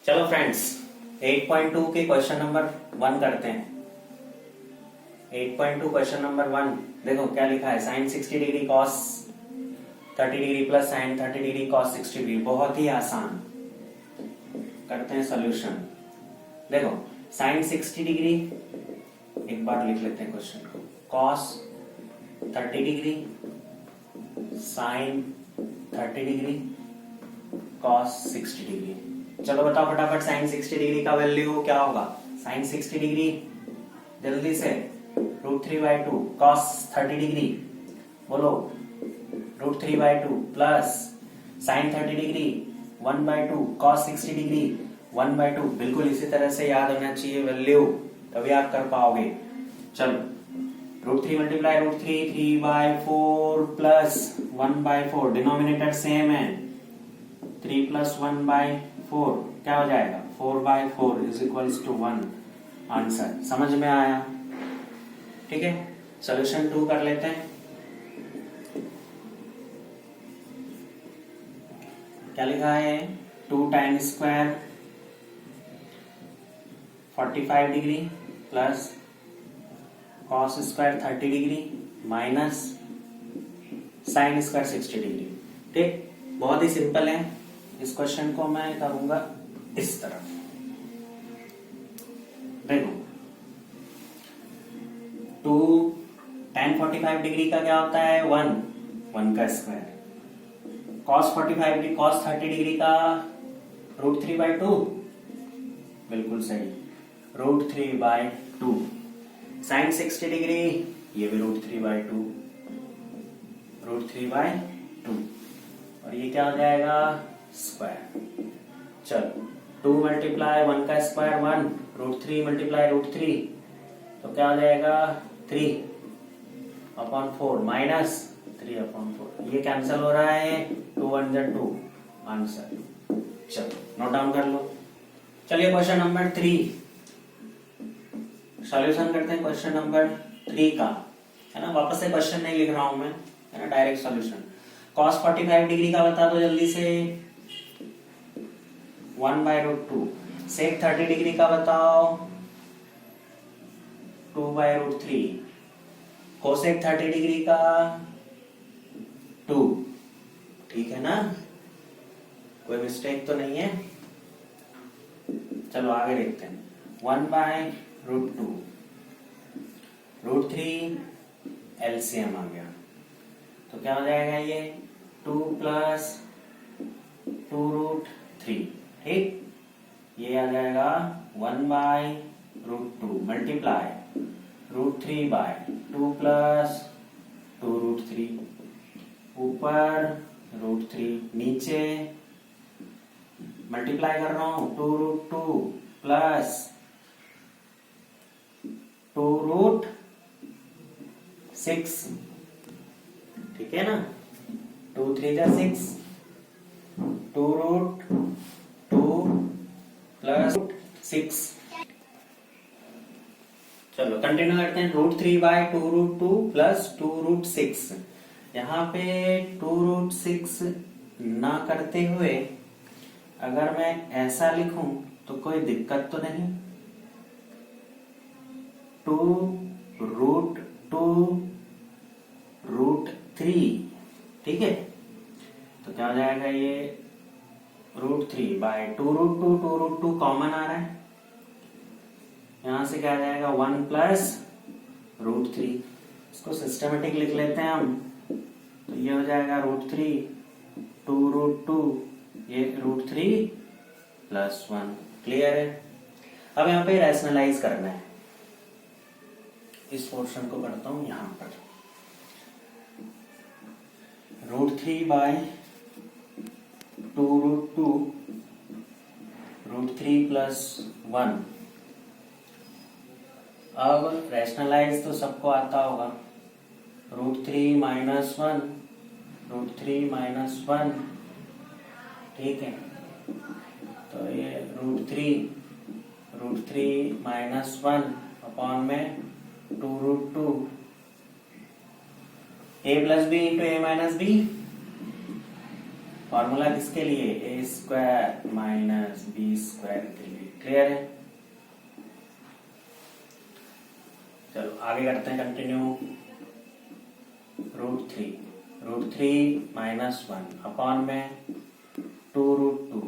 चलो फ्रेंड्स 8.2 के question number 1 करते हैं। 8.2 क्वेश्चन नंबर 1 देखो क्या लिखा है, sine 60 degree cos 30 degree plus sine 30 degree cos 60 degree. बहुत ही आसान, करते हैं सॉल्यूशन। देखो साइन 60 डिग्री एक बार लिख लेते हैं क्वेश्चन को, cos 30 degree sine 30 degree cos 60 degree. चलो बताओ फटाफट साइन 60 डिग्री का वैल्यू क्या होगा। साइन 60 डिग्री जल्दी से √3/2 कॉस 30 डिग्री बोलो √3/2 plus sine 30 degree 1/2 cos 60 degree 1/2। बिल्कुल इसी तरह से याद होना चाहिए वैल्यू, तभी आप कर पाओगे। चलो √3 मल्टीप्लाई √3 3/4 प्लस 1/4, डिनोमिनेटर सेम है 3 प्लस 1/4 क्या हो जाएगा 4/4 इज इक्वल्स टू 1। आंसर समझ में आया? ठीक है, सॉल्यूशन 2 कर लेते हैं। क्या लिखा है, 2 tan square 45 degree plus cos square 30 degree minus sine square 60 degree. ठीक, बहुत ही सिंपल है। इस क्वेश्चन को मैं करूंगा इस तरफ। देखो 2 tan 45 डिग्री का क्या होता है 1 का square, cos 45 degree cos 30 degree का √3/2 बिल्कुल सही √3/2। साइन 60 डिग्री ये भी √3/2 और ये क्या हो जाएगा स्क्वायर। चलो 2 मल्टीप्लाई 1 का स्क्वायर 1 √3 मल्टीप्लाई √3 तो क्या हो जाएगा 3/4 माइनस 3/4। ये कैंसिल हो रहा है 2 1 2 आंसर। चलो नोट डाउन कर लो। चलिए क्वेश्चन नंबर 3 सॉल्यूशन करते हैं। क्वेश्चन नंबर 3 का है ना, वापस से क्वेश्चन नहीं लिख रहा हूं मैं, है ना, डायरेक्ट सॉल्यूशन। cos 45 डिग्री का बता दो जल्दी से 1/√2। sec 30 डिग्री का बताओ 2/√3। cosec 30 डिग्री का 2। ठीक है ना, कोई मिस्टेक तो नहीं है। चलो आगे देखते हैं। 1/√2 √3 एलसीएम आ गया तो क्या हो जाएगा ये 2 प्लस 2√3। ठीक, ये आ जाएगा 1/√2 मल्टीप्लाई √3/2 प्लस 2√3 ऊपर √3 नीचे मल्टीप्लाई कर रहा हूं 2√2 प्लस 2√6। ठीक है ना, 2 3 जा 6 2√2 प्लस 6। चलो कंटिन्यू करते हैं। √3/2√2 प्लस 2√6। यहाँ पे 2√6 ना करते हुए अगर मैं ऐसा लिखूं तो कोई दिक्कत तो नहीं। 2√2√3 ठीक है, तो क्या हो जाएगा ये √3/2√2 2√2 कॉमन आ रहा है, यहां से क्या आ जाएगा 1 प्लस √3। इसको सिस्टमेटिक लिख लेते हैं हम, तो ये हो जाएगा √3 2√2 ये √3 प्लस 1। क्लियर है? अब यहाँ पे रैशनलाइज करना है। इस पोर्शन को करता हूं यहां पर √3/2√2 √3 प्लस 1। अब रैशनलाइज तो सबको आता होगा, √3 माइनस 1 √3 माइनस 1। ठीक है, तो ये √3 माइनस 1 अपॉन में 2√2 a plus B into a minus B formula किसके लिए, A square minus B square के लिए। क्लियर है? चलो आगे करते हैं continue. Root three minus one upon में 2√2,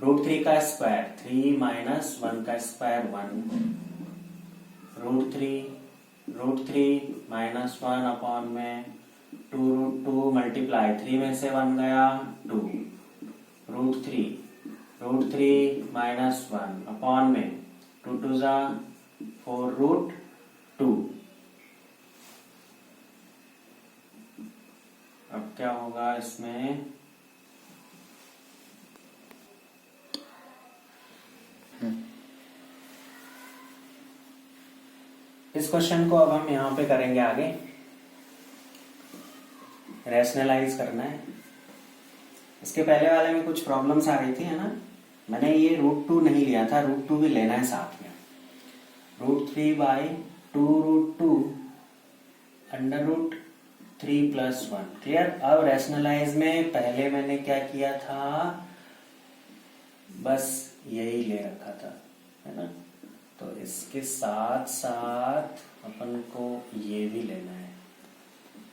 रूट थ्री का स्क्वायर 3 माइनस 1 का square 1, root three minus 1 upon में 2√2 मल्टीप्लाई 3 में से 1 गया 2, रूट थ्री माइनस 1 अपॉन में 2 2 जा 4√2। अब क्या होगा इसमें, इस क्वेश्चन को अब हम यहां पे करेंगे आगे, रैशनलाइज करना है। इसके पहले वाले में कुछ प्रॉब्लम्स आ रही थी, है ना। मैंने ये √2 नहीं लिया था, √2 भी लेना है साथ में। √3/2√2 √3 + 1। क्लियर? अब रैशनलाइज में पहले मैंने क्या किया था, बस यही ले रखा था, है ना। तो इसके साथ साथ अपन को ये भी लेना है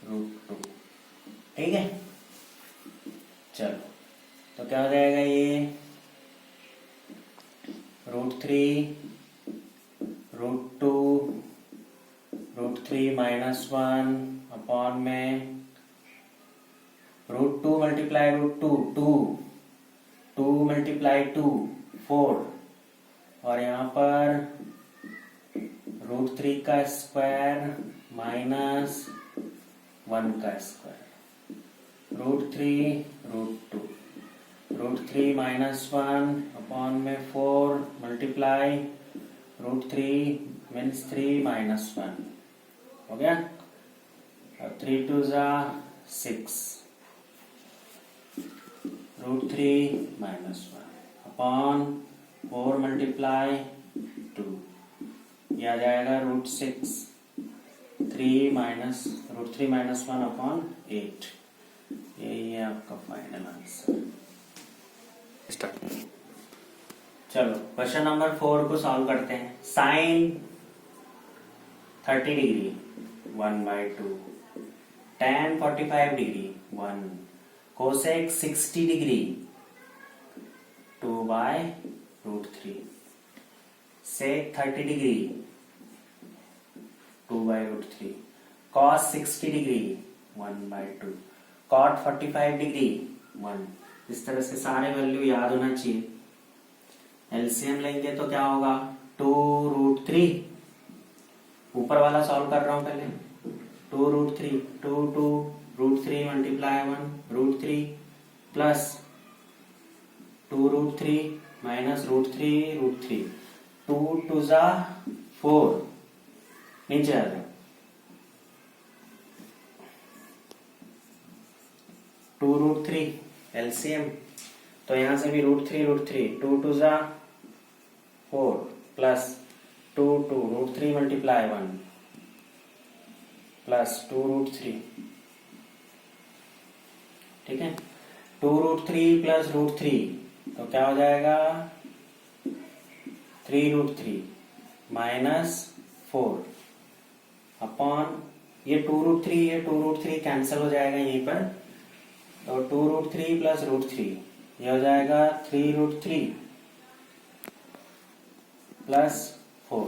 √2। ठीक है, चलो तो क्या हो जाएगा ये, √3 √2 √3 माइनस 1 अपॉन में √2 मल्टीप्लाई √2 2 मल्टीप्लाई 2 4, और यहाँ पर √3 का स्क्वायर माइनस 1 का स्क्वायर, √3 माइनस 1 अपॉन में 4 मल्टीप्लाई √3 मीन्स 3 माइनस 1 हो गया। अब 3 2 जा 6, √3 माइनस 1 अपॉन 4 मल्टीप्लाई 2, यह आ जाएगा √6 √3 माइनस 1 अपॉन 8। यही है आपका फाइनल आंसर। चलो क्वेश्चन नंबर 4 को सॉल्व करते हैं। Sine 30 degree 1/2, tan 45 degree 1, cosec 60 degree 2/√3, sec 30 degree 2/√3, cos 60 degree 1/2, cot 45 degree 1। इस तरह से सारे वैल्यू याद होना चाहिए। एलसीएम लेंगे तो क्या होगा, 2√3, ऊपर वाला सॉल्व कर रहा हूं पहले, 2√3 2 √3 मल्टीप्लाई 1 √3 प्लस 2√3 माइनस √3 2 2 जा 4, नीचे आ जाए 2√3 एलसीएम, तो यहां से भी √3 2 2 जा 4 प्लस 2 √3 मल्टीप्लाई 1 प्लस 2√3। ठीक है, 2√3 प्लस √3 तो क्या हो जाएगा, 3√3 माइनस 4 अपॉन ये 2√3 कैंसिल हो जाएगा यहीं पर, तो 2√3 प्लस √3 ये हो जाएगा 3√3 प्लस 4।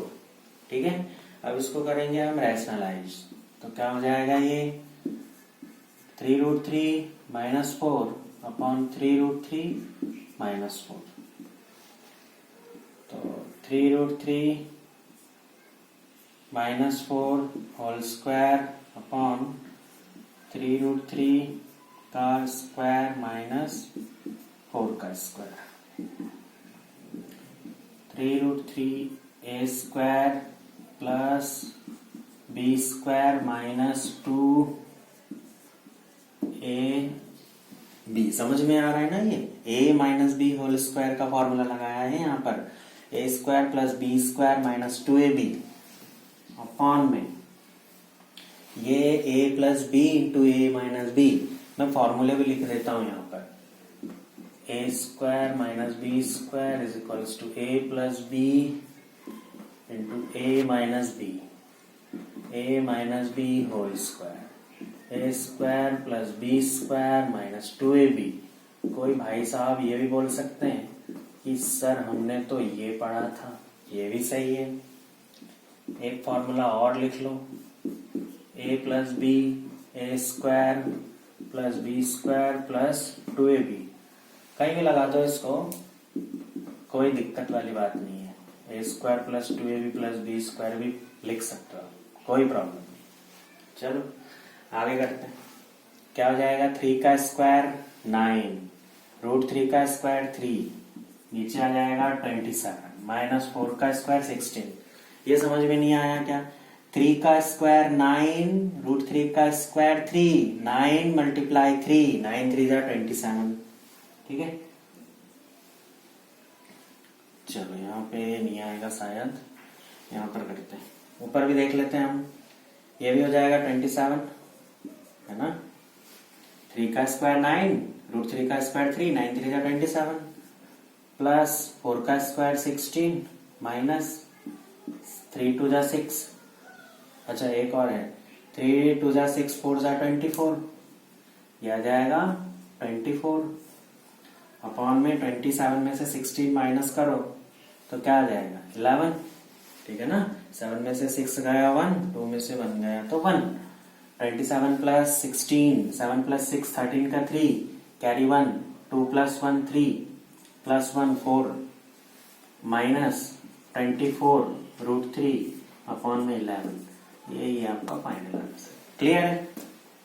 ठीक है, अब इसको करेंगे हम रैशनलाइज, तो क्या हो जाएगा ये 3√3 माइनस 4 अपॉन 3√3 माइनस 4, तो 3√3 माइनस 4 होल स्क्वायर अपॉन 3√3 का स्क्वायर माइनस 4 का square, 3√3 a square plus b square minus 2 a b। समझ में आ रहा है ना, ये a minus B whole square का फॉर्मूला लगाया है यहाँ पर, a square plus b square minus 2ab upon में ये a plus B into a minus B, मैं फॉर्मूले भी लिख देता हूं यहाँ पर, A square minus B square is equals to A plus B into A minus B whole square, A square plus B square minus 2ab। कोई भाई साहब ये भी बोल सकते हैं कि सर हमने तो ये पढ़ा था, ये भी सही है। एक फॉर्मूला और लिख लो, a plus B A square plus B square plus 2ab। कहीं भी लगा दो इसको, कोई दिक्कत वाली बात नहीं है। A square plus 2ab plus B square भी लिख सकते हो, कोई प्रॉब्लम नहीं। चलो आगे करते हैं। क्या हो जाएगा, 3 का स्क्वायर 9, √3 का स्क्वायर 3, नीचे आ जाएगा 27, माइनस 4 का स्क्वायर 16। ये समझ में नहीं आया क्या, 3 का स्क्वायर 9, √3 का स्क्वायर 3, 9 मल्टीप्लाई 3, 9 3 जा 27। ठीक है, चलो यहाँ पे नहीं आएगा शायद, यहाँ पर करते हैं, ऊपर भी देख लेते हैं हम। ये भी हो जाएगा 27, है ना। 3 का स्क्वायर 9, √3 का स्क्वायर 3, 9 3 जा 27, प्लस 4 का स्क्वायर 16, माइनस 3 2 जा 6। अच्छा एक और है, 3 2 जा 6, 4 जा 24, यह आ जाएगा 24 अपॉन में 27 में से 16 माइनस करो तो क्या आ जाएगा 11। ठीक है ना, 7 में से 6 गया 1, 2 में से 1 गया तो 1। 27 प्लस 16, 7 प्लस 6 13 का 3, carry 1, 2 plus 1 3, plus 1 4, minus 24 √3 upon में 11। यही आपका फाइनल आंसर। क्लियर है।